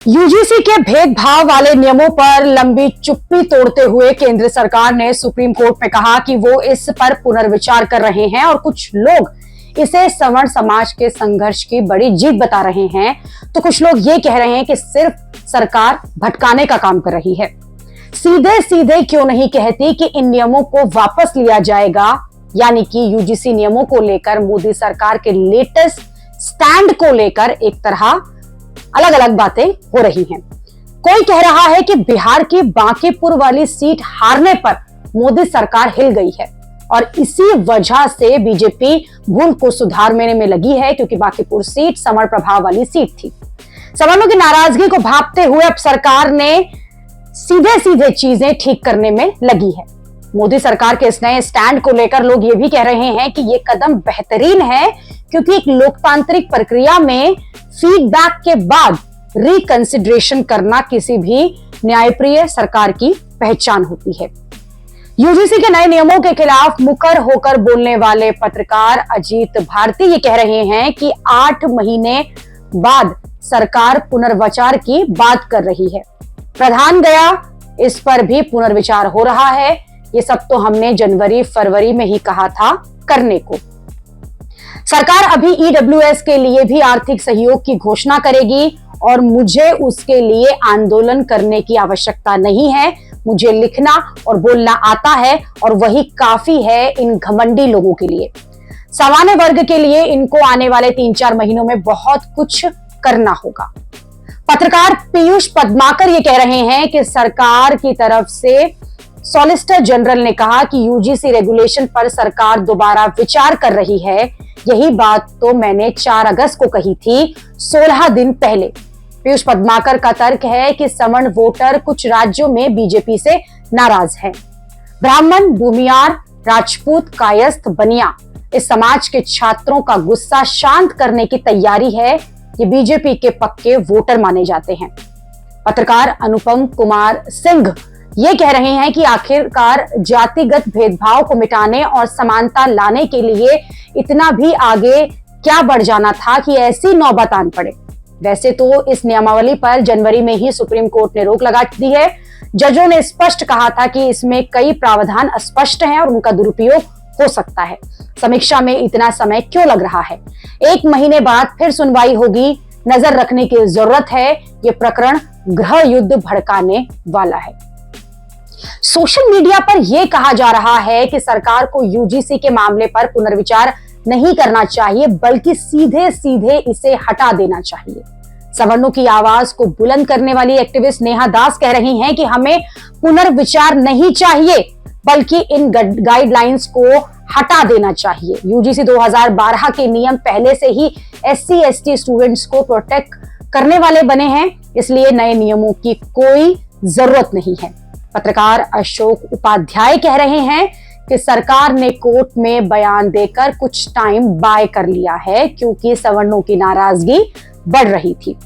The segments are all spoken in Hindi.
यूजीसी के भेदभाव वाले नियमों पर लंबी चुप्पी तोड़ते हुए केंद्र सरकार ने सुप्रीम कोर्ट में कहा कि वो इस पर पुनर्विचार कर रहे हैं और कुछ लोग इसे सवर्ण समाज के संघर्ष की बड़ी जीत बता रहे हैं, तो कुछ लोग ये कह रहे हैं कि सिर्फ सरकार भटकाने का काम कर रही है। सीधे सीधे क्यों नहीं कहती कि इन नियमों को वापस लिया जाएगा, यानी कि यूजीसी नियमों को लेकर मोदी सरकार के लेटेस्ट स्टैंड को लेकर एक तरह अलग अलग बातें हो रही हैं। कोई कह रहा है कि बिहार की बांकीपुर वाली सीट हारने पर मोदी सरकार हिल गई है और इसी वजह से बीजेपी भूल को सुधारने में लगी है, क्योंकि बांकीपुर सीट समर प्रभाव वाली सीट थी। सवर्णों की नाराजगी को भांपते हुए अब सरकार ने सीधे सीधे चीजें ठीक करने में लगी है। मोदी सरकार के इस नए स्टैंड को लेकर लोग ये भी कह रहे हैं कि ये कदम बेहतरीन है, क्योंकि एक लोकतांत्रिक प्रक्रिया में फीडबैक के बाद रिकंसिडरेशन करना किसी भी न्यायप्रिय सरकार की पहचान होती है। यूजीसी के नए नियमों के खिलाफ मुकर होकर बोलने वाले पत्रकार अजीत भारती ये कह रहे हैं कि 8 महीने बाद सरकार पुनर्विचार की बात कर रही है। प्रधान गया, इस पर भी पुनर्विचार हो रहा है। ये सब तो हमने जनवरी फरवरी में ही कहा था करने को। सरकार अभी ईडब्ल्यूएस के लिए भी आर्थिक सहयोग की घोषणा करेगी और मुझे उसके लिए आंदोलन करने की आवश्यकता नहीं है। मुझे लिखना और बोलना आता है और वही काफी है इन घमंडी लोगों के लिए। सामान्य वर्ग के लिए इनको आने वाले 3-4 महीनों में बहुत कुछ करना होगा। पत्रकार पीयूष पद्माकर ये कह रहे हैं कि सरकार की तरफ से सॉलिसिटर जनरल ने कहा कि यूजीसी रेगुलेशन पर सरकार दोबारा विचार कर रही है। यही बात तो मैंने 4 अगस्त को कही थी, 16 दिन पहले। पीयूष पद्माकर का तर्क है कि सवर्ण वोटर कुछ राज्यों में बीजेपी से नाराज हैं। ब्राह्मण, भूमियार, राजपूत, कायस्थ, बनिया, इस समाज के छात्रों का गुस्सा शांत करने की तैयारी है। ये बीजेपी के पक्के वोटर माने जाते हैं। पत्रकार अनुपम कुमार सिंह ये कह रहे हैं कि आखिरकार जातिगत भेदभाव को मिटाने और समानता लाने के लिए इतना भी आगे क्या बढ़ जाना था कि ऐसी नौबत आन पड़े। वैसे तो इस नियमावली पर जनवरी में ही सुप्रीम कोर्ट ने रोक लगा दी है। जजों ने स्पष्ट कहा था कि इसमें कई प्रावधान अस्पष्ट हैं और उनका दुरुपयोग हो सकता है। समीक्षा में इतना समय क्यों लग रहा है? 1 महीने बाद फिर सुनवाई होगी। नजर रखने की जरूरत है। ये प्रकरण गृह युद्ध भड़काने वाला है। सोशल मीडिया पर यह कहा जा रहा है कि सरकार को यूजीसी के मामले पर पुनर्विचार नहीं करना चाहिए, बल्कि सीधे सीधे इसे हटा देना चाहिए। सवर्णों की आवाज को बुलंद करने वाली एक्टिविस्ट नेहा दास कह रही हैं कि हमें पुनर्विचार नहीं चाहिए, बल्कि इन गाइडलाइंस को हटा देना चाहिए। यूजीसी 2012 के नियम पहले से ही SC/ST स्टूडेंट्स को प्रोटेक्ट करने वाले बने हैं, इसलिए नए नियमों की कोई जरूरत नहीं है। पत्रकार अशोक उपाध्याय कह रहे हैं कि सरकार ने कोर्ट में बयान देकर कुछ टाइम बाय कर लिया है, क्योंकि सवर्णों की नाराजगी बढ़ रही थी।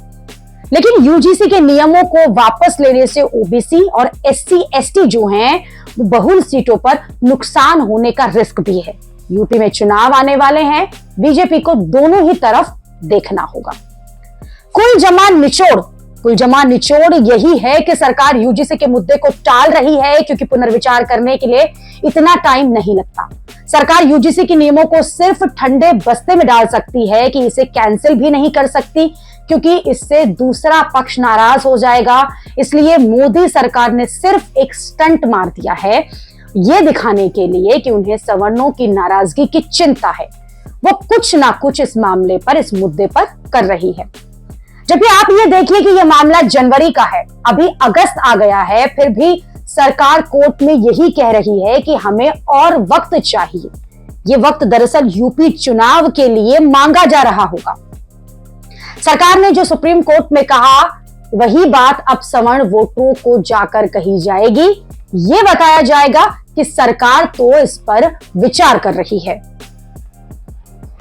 लेकिन यूजीसी के नियमों को वापस लेने से ओबीसी और SC/ST जो हैं, वो बहुल सीटों पर नुकसान होने का रिस्क भी है। यूपी में चुनाव आने वाले हैं, बीजेपी को दोनों ही तरफ देखना होगा। कुल जमा निचोड़ यही है कि सरकार यूजीसी के मुद्दे को टाल रही है, क्योंकि पुनर्विचार करने के लिए इतना टाइम नहीं लगता। सरकार यूजीसी के नियमों को सिर्फ ठंडे बस्ते में डाल सकती है कि इसे कैंसिल भी नहीं कर सकती, क्योंकि इससे दूसरा पक्ष नाराज हो जाएगा। इसलिए मोदी सरकार ने सिर्फ एक स्टंट मार दिया है, यह दिखाने के लिए कि उन्हें सवर्णों की नाराजगी की चिंता है। वो कुछ ना कुछ इस मामले पर, इस मुद्दे पर कर रही है। जबकि आप ये देखिए कि यह मामला जनवरी का है, अभी अगस्त आ गया है, फिर भी सरकार कोर्ट में यही कह रही है कि हमें और वक्त चाहिए। ये वक्त दरअसल यूपी चुनाव के लिए मांगा जा रहा होगा। सरकार ने जो सुप्रीम कोर्ट में कहा, वही बात अब सवर्ण वोटरों को जाकर कही जाएगी। ये बताया जाएगा कि सरकार तो इस पर विचार कर रही है।